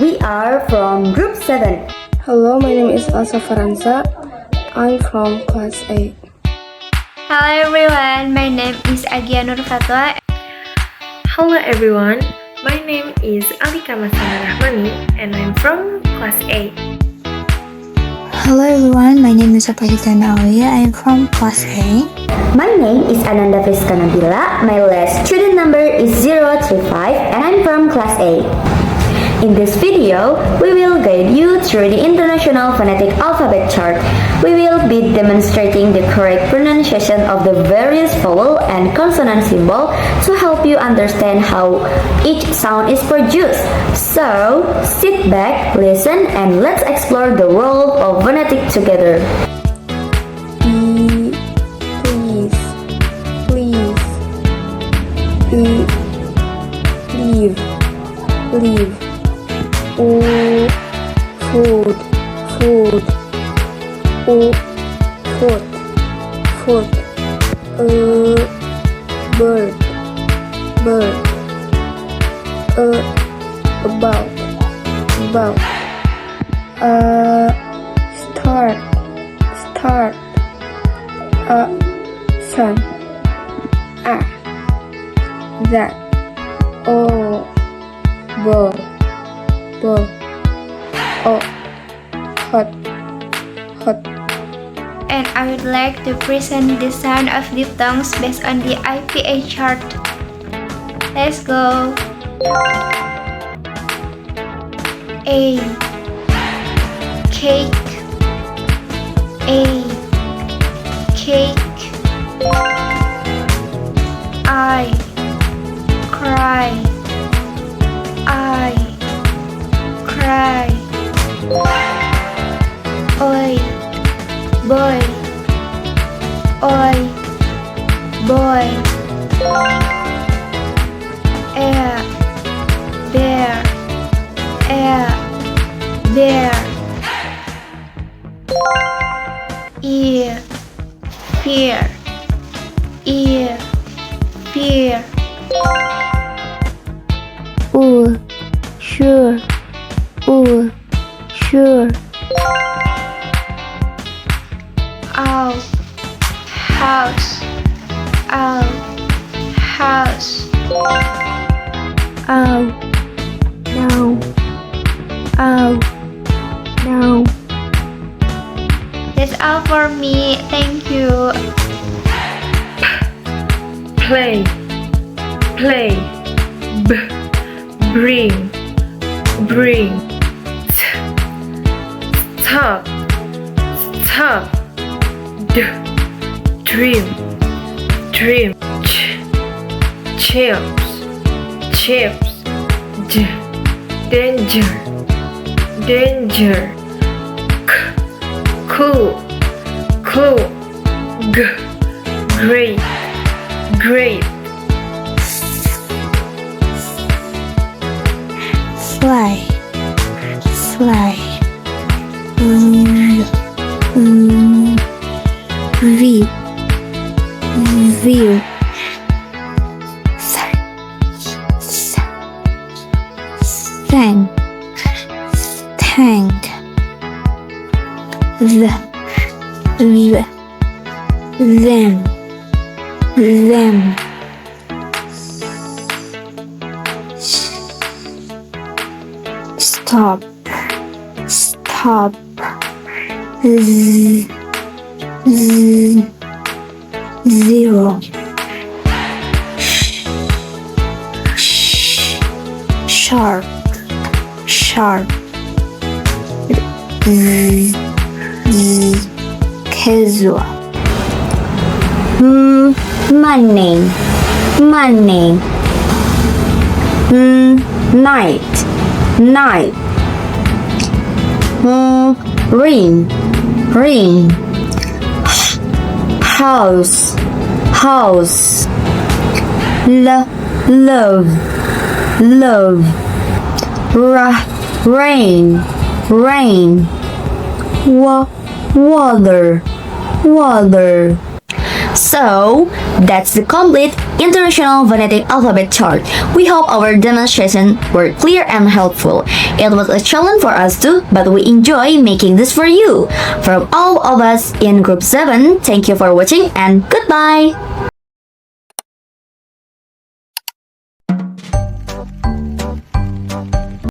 We are from Group 7. Hello, my name is Elsha Faransa. I'm from class 8. Hello everyone, my name is Agia Fatwa. Hello everyone, my name is Alikha Rahmani and I'm from class 8. Hello everyone, my name is Phonetics and Phonology. I am from class 8. My name is Ananda, Vriska, Nabila. My last student number is 035 and I'm from class 8. In this video, we will guide you through the International Phonetic Alphabet Chart. We will be demonstrating the correct pronunciation of the various vowel and consonant symbol to help you understand how each sound is produced. So, sit back, listen, and let's explore the world of phonetic together. Leave. Food. Foot. Bird. About. Start. Sun. That. Ball. Hot. And I would like to present the sound of diphthongs based on the IPA chart. Let's go. A. Cake. I. Cry. Oi, boy. Air, bear. Ear, fear. Sure. Owl, house. No. That's all for me. Thank you. Play. Bring. Stop. Dream. Chips. Danger. Cool. Great. Fly. View. Tank. Them. Stop. Zero. Sharp. Casual. Money. Night. Ring. House. Love. Rain. Water. So, that's the complete International Phonetic Alphabet Chart. We hope our demonstration were clear and helpful. It was a challenge for us too, but we enjoy making this for you. From all of us in Group 7, thank you for watching and goodbye!